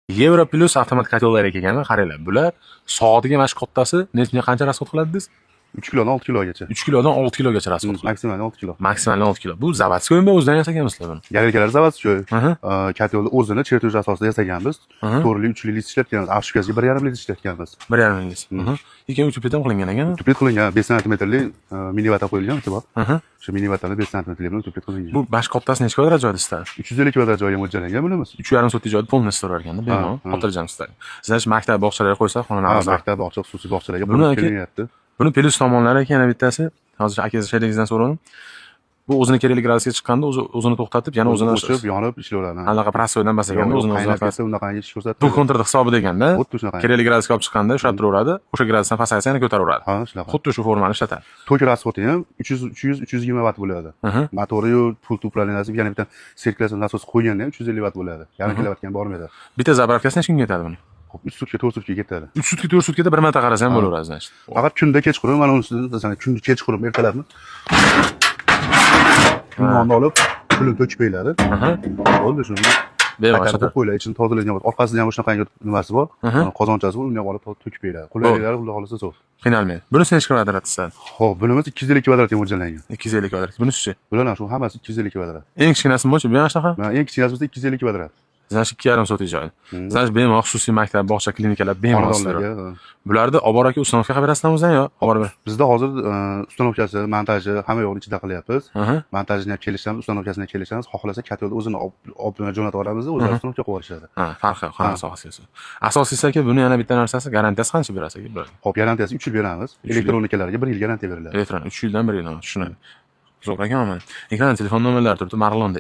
Yevro Plus avtomat kotlovlar ekan, qaranglar. Bular soatiga mana shu kattasi qancha rasxod qiladi desiz? 3 kilodan 6 kilogacha. 3 kilodan 6 kilogacha rasxod qiladi. Maksimal 6 kilo. Maksimal 6 kilo. Bu zavodskoymi o'zidan yasaganmisizlar buni? Garelkalar zavodskoy. Aha. Kotlovni o'zini chertoj asosida yasaganmiz. 4li, 3li litr ishlatganmiz. Avshkazga 1,5 litr ishlatganmiz. 1,5 litr. Keyin uchib ham qilingan ekan. Tupet qilingan 5 santimetrli millivator qo'yilgan bor. Aha. O'sha millivatorni 5 santimetrli bilan tupet qilingan. Bu bash kattasi necha kvadrat joyda sizlar? 350 kvadrat joyga mo'ljallangan bunimiz. 3,5 soat joyda polni istorlar ekanda, bemalol xotirjam sizlar. Sizlar maktab bog'chalarga qo'ysa, xonalarga. Maktab, bog'cha, xususiy bog'chalarga Buni kelinyapti. Buni plus tomonlari ekan bittasi. Hozir akangiz shaydagizdan so'radim. Bu o'zini kerakli gradusga chiqqanda o'zini to'xtatib, yana o'zini o'chib, yonib ishlayveradi. Anaqa prostoydan bas ekanda o'zini o'zini unaqa ish ko'rsatadi. Bu kontrakt hisobida ekanda. Xuddi shunaqa. Kerakli gradusga olib chiqqanda ushlab turaveradi. O'sha gradusdan pasaysa yana ko'taraveradi. Ha, shunaqa. Xuddi shu formani ishlatadi. Tok rasxodi ham 300-320 vatt bo'ladi. Motori pult upravleniyasi yana bitta sirkulyatsiya nasos qo'yganda ham 350 vatt bo'ladi. Yarim kilovattga ham bormaydi. Bitta zapravkasi necha kunga ketadi buni? 3 sutka, 4 sutka ketadi. 3 sutka, 4 sutkada bir marta qarasa ham bo'laveradi, значит. Faqat kunda kechqurun mana unisini, masalan, kunda kechqurun ertalabmi limonni olib, pulni to'kib qo'yiladi. Bo'ldi shuni. Bemalol qo'yiladi, ichini tozalagan bo'ladi. Orqasida ham shunaqangi nimasi bor, qozonchasi bor, uni ham olib to'kib qo'yiladi. Qulayliklari xudo xolisa zo'r. Qiynalmaydi. Bunisi necha kvadrat sizlar? Xo'p, bunimiz 250 kvadratga mo'ljallangan. 250 kvadrat. Bunisi-chi? Bular shu hammasi 250 kvadrat. Eng kichkinasi-chi? Bu yana shunaqa? Mana eng kichkinasi 250 kvadrat. Значит 2,5 soat joy. Значит bemalol xususiy maktab, bog'cha, klinikalar bemalol sizlar. Bularni olib boraki ustanovka qilib berasizlarmi o'zingizdan yo? Olib borib. Bizda hozir ustanovkasi, montaji hamma yo'qni ichida qilyapmiz. Montajini ham kelishamiz, ustanovkasini ham kelishamiz. Xohlasa kotlovni o'zini olib jo'natib yuboramiz, o'zlari ustanovka qilib yuborishadi. Ha, farqi qanaqa sohasi. Asosiysi aka, buni yana bitta narsasi, garantiyasi qancha berasiz aka? Xo'p, garantiyasi 3 yil beramiz. Elektronikalarga 1 yil garantiya beriladi. Elektron 3 yildan 1 yil, tushunadi. Zo'r ekanmi? Ekranda telefon nomerlari turibdi, Marlonda